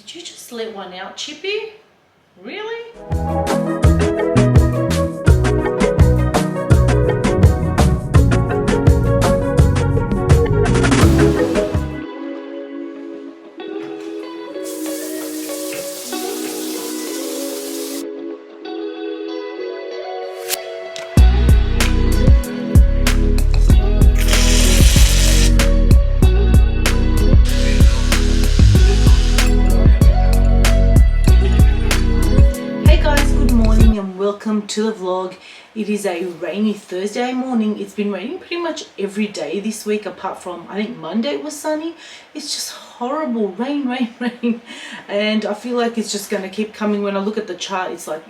Did you just let one out, Chippy? Really? Welcome to the vlog. It is a rainy Thursday morning. It's been raining pretty much every day this week apart from I think Monday was sunny. It's just horrible rain. And I feel like it's just going to keep coming. When I look at the chart, it's like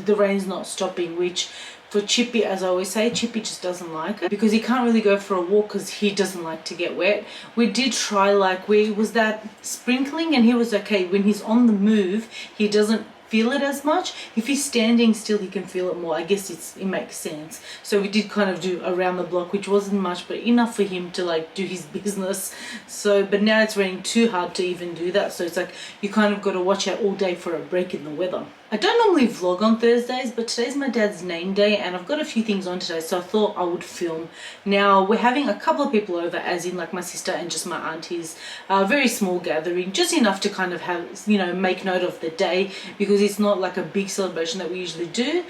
the rain's not stopping, which for Chippy, as I always say, Chippy just doesn't like it because he can't really go for a walk because he doesn't like to get wet. We did try, like, we was that sprinkling and he was okay. When he's on the move, he doesn't feel it as much. If he's standing still, he can feel it more. I guess it makes sense. So we did kind of do around the block, which wasn't much, but enough for him to like do his business. So, but now it's raining too hard to even do that. So it's like you kind of got to watch out all day for a break in the weather. I don't normally vlog on Thursdays, but today's my dad's name day and I've got a few things on today, so I thought I would film. Now we're having a couple of people over, as in like my sister and just my aunties. A very small gathering, just enough to kind of have, you know, make note of the day, because it's not like a big celebration that we usually do.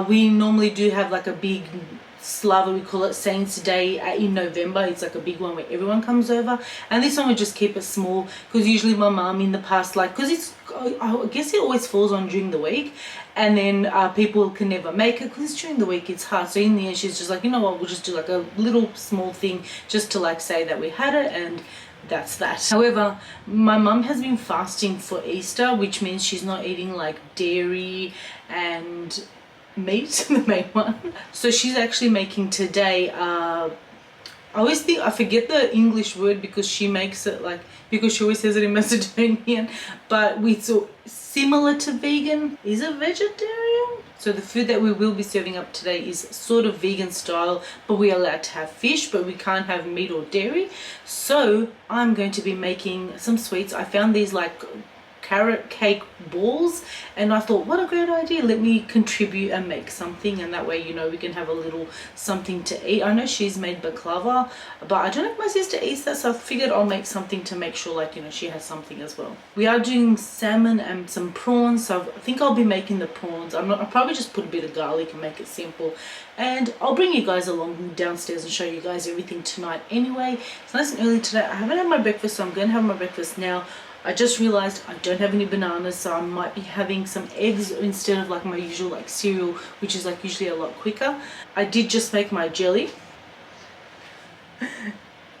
We normally do have like a big Slava, we call it Saints Day in November. It's like a big one where everyone comes over, and this one we just keep it small because usually my mum in the past, like, because it's, I guess it always falls on during the week, and then people can never make it because during the week it's hard. So in the end she's just like, you know what, we'll just do like a little small thing just to like say that we had it, and that's that. However, my mum has been fasting for Easter, which means she's not eating like dairy and meat, the main one. So she's actually making today I always think I forget the English word because she makes it like, because she always says it in Macedonian, but it's similar to vegan. Is it vegetarian? So the food that we will be serving up today is sort of vegan style, but we're allowed to have fish, but we can't have meat or dairy. So I'm going to be making some sweets. I found these like carrot cake balls and I thought, what a great idea, let me contribute and make something, and that way, you know, we can have a little something to eat. I know she's made baklava, but I don't know if my sister eats that, so I figured I'll make something to make sure, like, you know, she has something as well. We are doing salmon and some prawns, so I think I'll be making the prawns. I'll probably just put a bit of garlic and make it simple, and I'll bring you guys along downstairs and show you guys everything tonight. Anyway, it's nice and early today. I haven't had my breakfast, so I'm going to have my breakfast now. I just realized I don't have any bananas, so I might be having some eggs instead of like my usual like cereal, which is like usually a lot quicker. I did just make my jelly.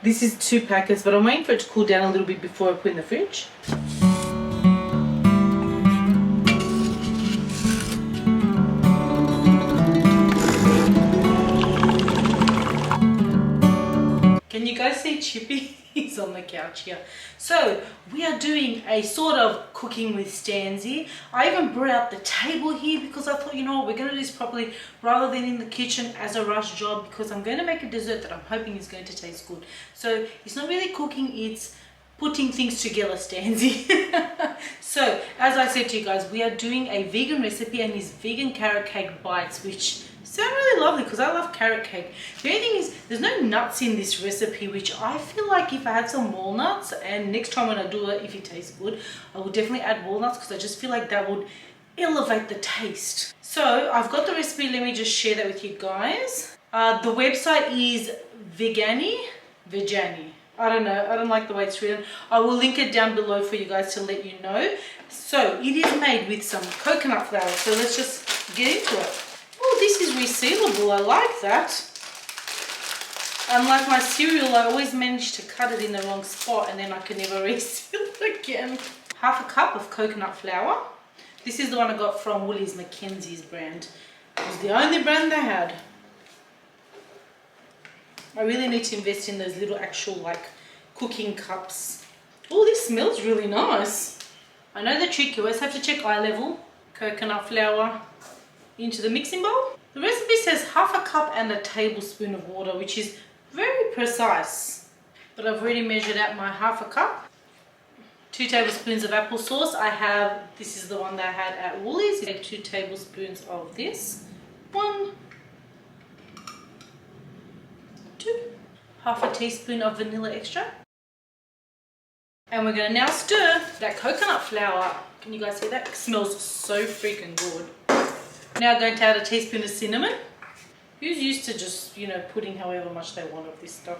This is 2 packets, but I'm waiting for it to cool down a little bit before I put it in the fridge. Can you guys see Chippy? He's on the couch here. So we are doing a sort of cooking with Stanzie. I even brought out the table here because I thought, you know what, we're going to do this properly rather than in the kitchen as a rush job, because I'm going to make a dessert that I'm hoping is going to taste good. So it's not really cooking, it's putting things together, Stanzie. So as I said to you guys, we are doing a vegan recipe, and these vegan carrot cake bites, which sound really lovely because I love carrot cake. The only thing is there's no nuts in this recipe, which I feel like if I had some walnuts, and next time when I do it, if it tastes good, I will definitely add walnuts because I just feel like that would elevate the taste. So I've got the recipe. Let me just share that with you guys. The website is Vegani. I don't know, I don't like the way it's written. I will link it down below for you guys to let you know. So it is made with some coconut flour, so let's just get into it. Oh, this is resealable, I like that. Unlike my cereal, I always manage to cut it in the wrong spot and then I can never reseal it again. Half a cup of coconut flour. This is the one I got from Woolies Mackenzie's brand. It was the only brand they had. I really need to invest in those little actual like cooking cups. Oh, this smells really nice. I know the trick, you always have to check eye level. Coconut flour into the mixing bowl. The recipe says half a cup and a tablespoon of water, which is very precise. But I've already measured out my half a cup. 2 tablespoons of applesauce. This is the one that I had at Woolies. Take 2 tablespoons of this. 1, 2, half a teaspoon of vanilla extract. And we're going to now stir that coconut flour. Can you guys see that? It smells so freaking good. Now I'm going to add a teaspoon of cinnamon. Who's used to just, you know, putting however much they want of this stuff.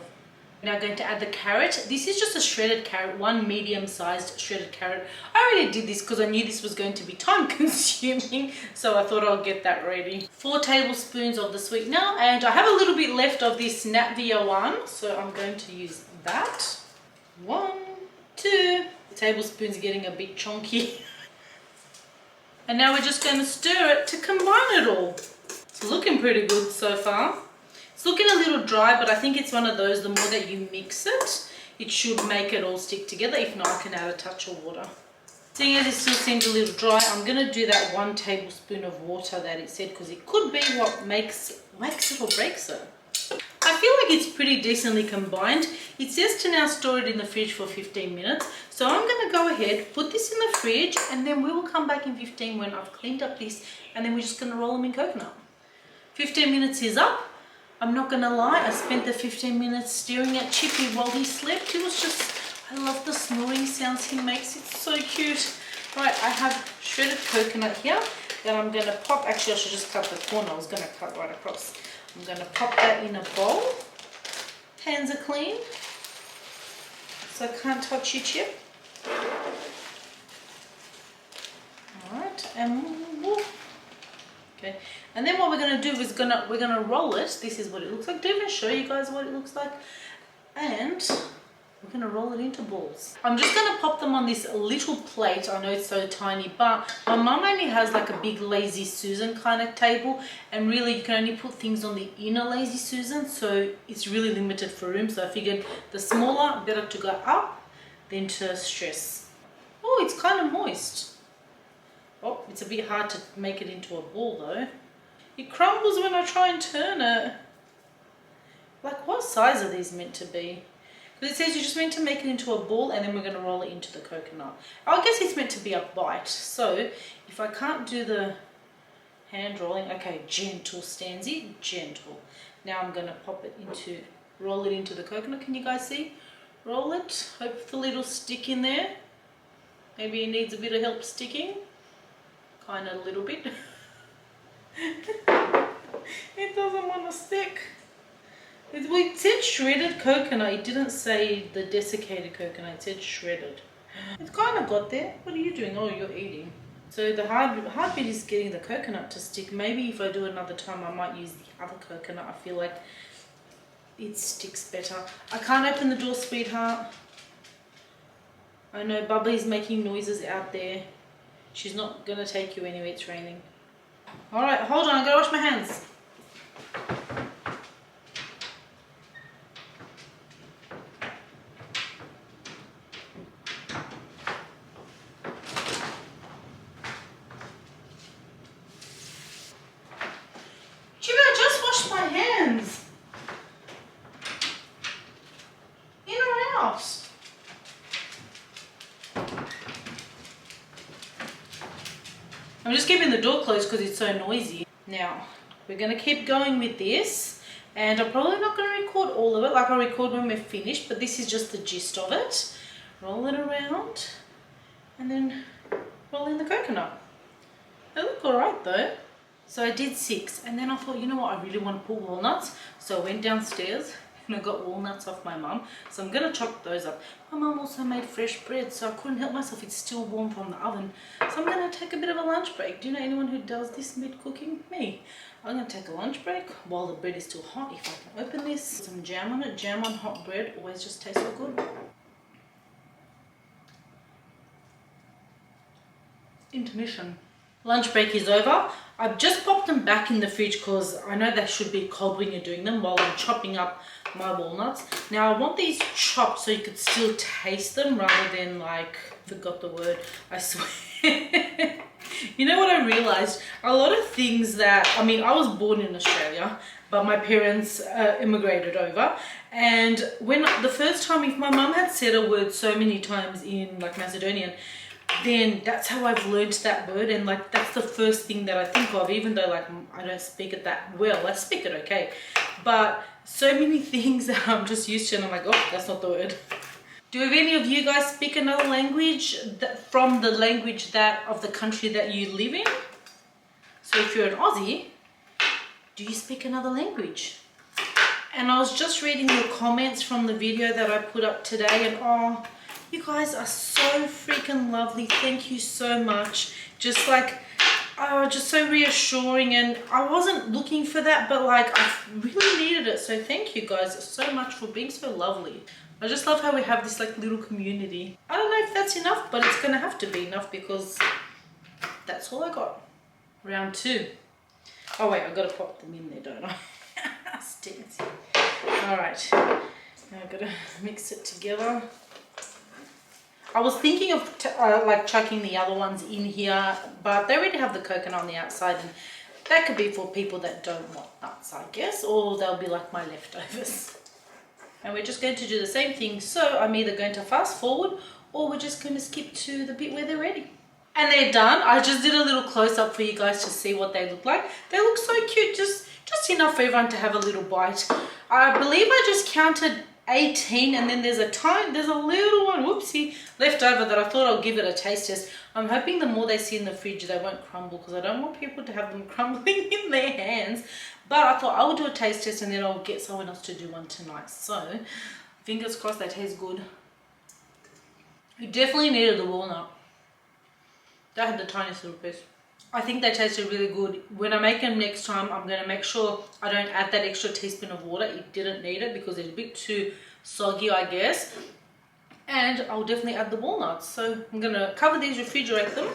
Now going to add the carrot. This is just a shredded carrot, 1 medium-sized shredded carrot. I already did this because I knew this was going to be time-consuming, so I thought I'll get that ready. 4 tablespoons of the sweetener, and I have a little bit left of this Natvia one, so I'm going to use that. 1, 2. The tablespoon's getting a bit chunky. And now we're just going to stir it to combine it all. It's looking pretty good so far. It's looking a little dry, but I think it's one of those, the more that you mix it, it should make it all stick together. If not, I can add a touch of water. Seeing as it still seems a little dry, I'm going to do that 1 tablespoon of water that it said, because it could be what makes it or breaks it. I feel like it's pretty decently combined. It says to now store it in the fridge for 15 minutes. So I'm going to go ahead, put this in the fridge, and then we will come back in 15 when I've cleaned up this, and then we're just going to roll them in coconut. 15 minutes is up. I'm not gonna lie, I spent the 15 minutes staring at Chippy while he slept. It was just, I love the snoring sounds he makes, it's so cute. Right, I have shredded coconut here that I'm gonna pop. Actually, I should just cut the corner, I was gonna cut right across. I'm gonna pop that in a bowl. Hands are clean, so I can't touch your chip. Alright, and okay, and then what we're going to do is we're gonna roll it. This is what it looks like. Don't even show you guys what it looks like. And we're going to roll it into balls. I'm just going to pop them on this little plate. I know it's so tiny, but my mum only has like a big Lazy Susan kind of table, and really you can only put things on the inner Lazy Susan, so it's really limited for room. So I figured the smaller, better to go up than to stress. Oh, it's kind of moist. Oh, it's a bit hard to make it into a ball though. It crumbles when I try and turn it. Like, what size are these meant to be? Because it says you're just meant to make it into a ball, and then we're going to roll it into the coconut. I guess it's meant to be a bite. So if I can't do the hand rolling, okay, gentle Stanzie, gentle. Now I'm going to roll it into the coconut. Can you guys see? Roll it. Hopefully it'll stick in there. Maybe it needs a bit of help sticking. Kind of a little bit. It doesn't want to stick. It said shredded coconut. It didn't say the desiccated coconut. It said shredded. It's kind of got there. What are you doing? Oh, you're eating. So the hard bit is getting the coconut to stick. Maybe if I do another time, I might use the other coconut. I feel like it sticks better. I can't open the door, sweetheart. I know Bubby's making noises out there. She's not going to take you anywhere, it's raining. Alright, hold on, I gotta wash my hands. Chippy, I just washed my hands. In or out? I'm just keeping the door closed because it's so noisy. Now, we're going to keep going with this, and I'm probably not going to record all of it, like I'll record when we're finished, but this is just the gist of it. Roll it around, and then roll in the coconut. They look alright though. So I did 6, and then I thought, you know what, I really want to put walnuts, so I went downstairs and I got walnuts off my mum, so I'm going to chop those up. My mum also made fresh bread, so I couldn't help myself, it's still warm from the oven. So I'm going to take a bit of a lunch break. Do you know anyone who does this mid-cooking? Me. I'm going to take a lunch break while the bread is still hot. If I can open this, put some jam on it. Jam on hot bread always just tastes so good. Intermission. Lunch break is over. I've just popped them back in the fridge because I know they should be cold when you're doing them while I'm chopping up my walnuts. Now I want these chopped so you could still taste them rather than like, forgot the word, I swear. You know what I realized? A lot of things that, I mean, I was born in Australia but my parents immigrated over. And when the first time, if my mum had said a word so many times in like Macedonian, then that's how I've learned that word, and like that's the first thing that I think of, even though like I don't speak it that well. I speak it okay, but so many things that I'm just used to, and I'm like, oh, that's not the word. Do any of you guys speak another language from the language of the country that you live in? So if you're an Aussie, do you speak another language? And I was just reading your comments from the video that I put up today, and oh, you guys are so freaking lovely. Thank you so much. Just like, just so reassuring, and I wasn't looking for that, but like I really needed it. So thank you guys so much for being so lovely. I just love how we have this like little community. I don't know if that's enough, but it's gonna have to be enough because that's all I got. Round 2. Oh wait, I gotta pop them in there, don't I? Stinks. All right, now I gotta mix it together. I was thinking of like chucking the other ones in here, but they already have the coconut on the outside, and that could be for people that don't want nuts, I guess, or they'll be like my leftovers. And we're just going to do the same thing, so I'm either going to fast forward or we're just going to skip to the bit where they're ready. And they're done. I just did a little close-up for you guys to see what they look like. They look so cute, just enough for everyone to have a little bite. I believe I just counted 18, and then there's a little one, whoopsie, left over that I thought I'll give it a taste test. I'm hoping the more they see in the fridge they won't crumble, because I don't want people to have them crumbling in their hands. But I thought I would do a taste test and then I'll get someone else to do one tonight. So fingers crossed they taste good. You definitely needed the walnut. That had the tiniest little piece. I think they tasted really good. When I make them next time, I'm going to make sure I don't add that extra teaspoon of water. It didn't need it because it's a bit too soggy, I guess. And I'll definitely add the walnuts. So I'm going to cover these, refrigerate them,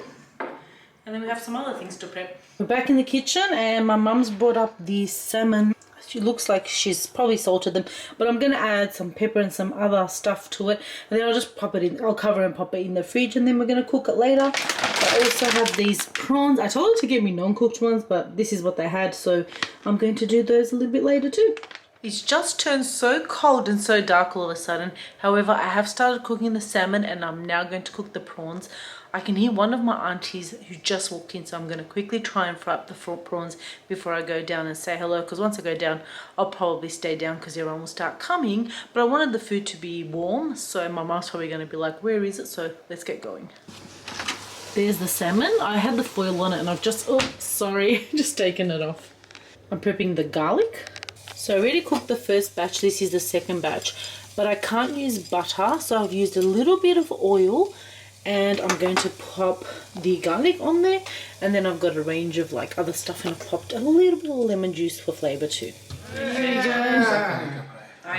and then we have some other things to prep. We're back in the kitchen, and my mum's brought up the salmon. She looks like she's probably salted them, but I'm going to add some pepper and some other stuff to it, and then I'll just pop it in. I'll cover and pop it in the fridge, and then we're going to cook it later. I also have these prawns. I told her to get me non-cooked ones, but this is what they had, so I'm going to do those a little bit later too. It's just turned so cold and so dark all of a sudden. However, I have started cooking the salmon, and I'm now going to cook the prawns. I can hear one of my aunties who just walked in, so I'm going to quickly try and fry up the prawns before I go down and say hello, because once I go down, I'll probably stay down because everyone will start coming. But I wanted the food to be warm, so my mom's probably going to be like, where is it? So let's get going. There's the salmon. I had the foil on it and I've just, oh, sorry, just taken it off. I'm prepping the garlic. So I already cooked the first batch. This is the second batch, but I can't use butter, so I've used a little bit of oil, and I'm going to pop the garlic on there, and then I've got a range of like other stuff, and I've popped a little bit of lemon juice for flavour too. There you go. That's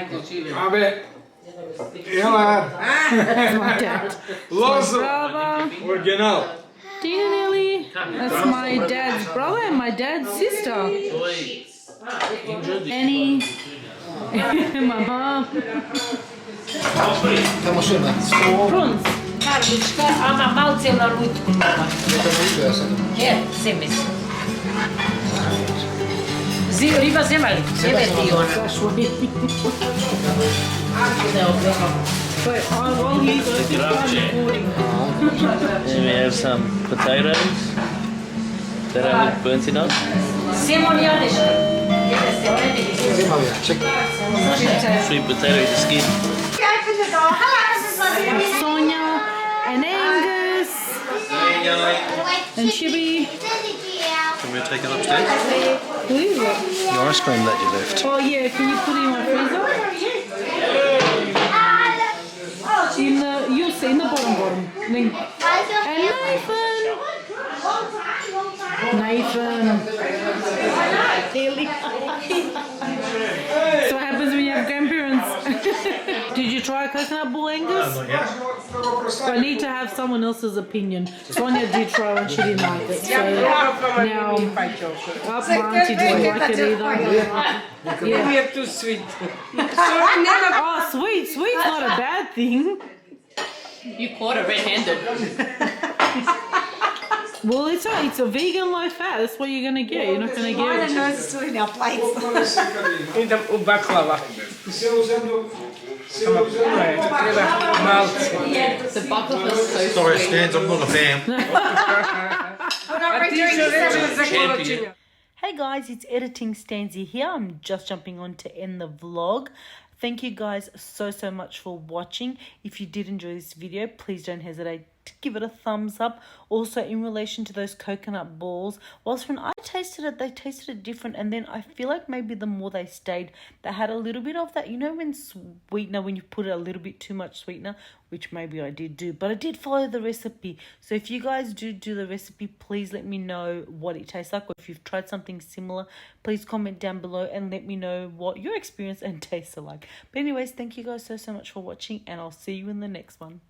my dad. Original. Tina Nelly. That's my dad's brother and my dad's sister. Annie. My mom. Prawns. Ama malce na lutku mama. Je, semis. Riba zemali, sebeti ona. But while he's recording. And we have some potatoes that I look burnt enough. Sweet potato with the skin. Sonia and Angus and Chippy. Can we take it upstairs? Who is it? The ice cream that you left. Oh yeah, can you put it in my freezer? In the, you'll see in the bottom. Link. And Nathan. Daily. So what happens when you have grandparents? Did you try coconut ball, Angus? Not yet. I need to have someone else's opinion. Sonia did try one, she didn't like it. So now, my auntie didn't like it either. Yeah. We have too sweet. Oh, sweet. Sweet's not a bad thing. You caught her red-handed. Well, it's a vegan low fat. That's what you're gonna get. You're not gonna get. Olha, nós estamos in our plates. Ainda o baklava. The baklava is so Sorry, sweet. Stans, I'm not a fan. We're not redoing this. Hey guys, it's Editing Stanzie here. I'm just jumping on to end the vlog. Thank you guys so much for watching. If you did enjoy this video, please don't hesitate to give it a thumbs up. Also, in relation to those coconut balls, whilst when I tasted it, they tasted different, and then I feel like maybe the more they stayed, they had a little bit of that, you know, when sweetener, when you put a little bit too much sweetener, which maybe I did do, but I did follow the recipe. So if you guys do the recipe, please let me know what it tastes like, or if you've tried something similar, please comment down below and let me know what your experience and tastes are like. But anyways, thank you guys so much for watching, and I'll see you in the next one.